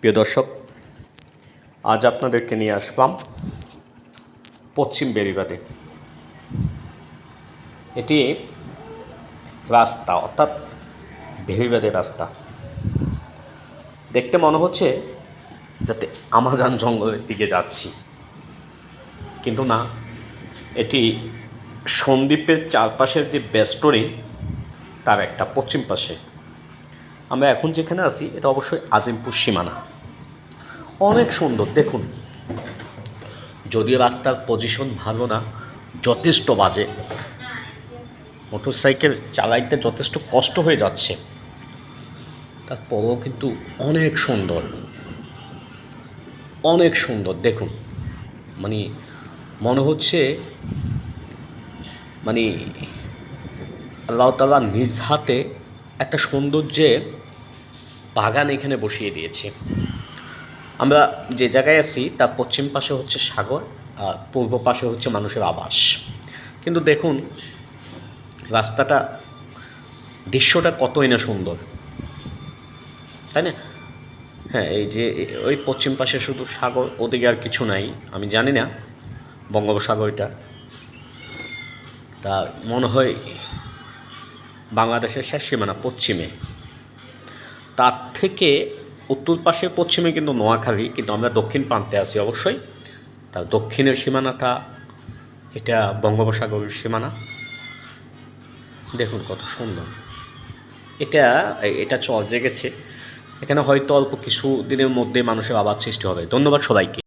প্রিয় দর্শক, আজ আপনাদেরকে নিয়ে আসলাম পশ্চিম বেড়িবাঁধে। এটি রাস্তা, অর্থাৎ বেড়িবাঁধের রাস্তা। দেখতে মনে হচ্ছে যাতে আমাজন জঙ্গলের দিকে যাচ্ছি, কিন্তু না, এটি সন্দ্বীপের চারপাশের যে বেষ্টনী তার একটা পশ্চিম পাশে। আমরা এখন যেখানে আছি এটা অবশ্যই আজিমপুর সীমানা। অনেক সুন্দর, দেখুন। যদিও রাস্তার পজিশন ভালো না, যথেষ্ট বাজে, মোটরসাইকেল চালাইতে যথেষ্ট কষ্ট হয়ে যাচ্ছে, তারপরও কিন্তু অনেক সুন্দর, অনেক সুন্দর। দেখুন, মনে হচ্ছে আল্লাহ তাআলা নিজ হাতে একটা সৌন্দর্যের বাগান এখানে বসিয়ে দিয়েছে। আমরা যে জায়গায় আছি তার পশ্চিম পাশে হচ্ছে সাগর, আর পূর্ব পাশে হচ্ছে মানুষের আবাস। কিন্তু দেখুন রাস্তাটা, দৃশ্যটা কতই না সুন্দর, তাই না? হ্যাঁ, এই যে ওই পশ্চিম পাশে শুধু সাগর, ওদিকে আর কিছু নাই। আমি জানি না বঙ্গোপসাগরটা, তা মনে হয় বাংলাদেশের শেষ সীমানা পশ্চিমে। তার থেকে উত্তর পাশে পশ্চিমে কিন্তু নোয়াখালী, কিন্তু আমরা দক্ষিণ প্রান্তে আছি অবশ্যই। তার দক্ষিণের সীমানাটা এটা বঙ্গোপসাগরের সীমানা। দেখুন কত সুন্দর। এটা চল জেগেছে এখানে, হয়তো অল্প কিছু দিনের মধ্যে মানুষের আবার সৃষ্টি হবে। ধন্যবাদ সবাইকে।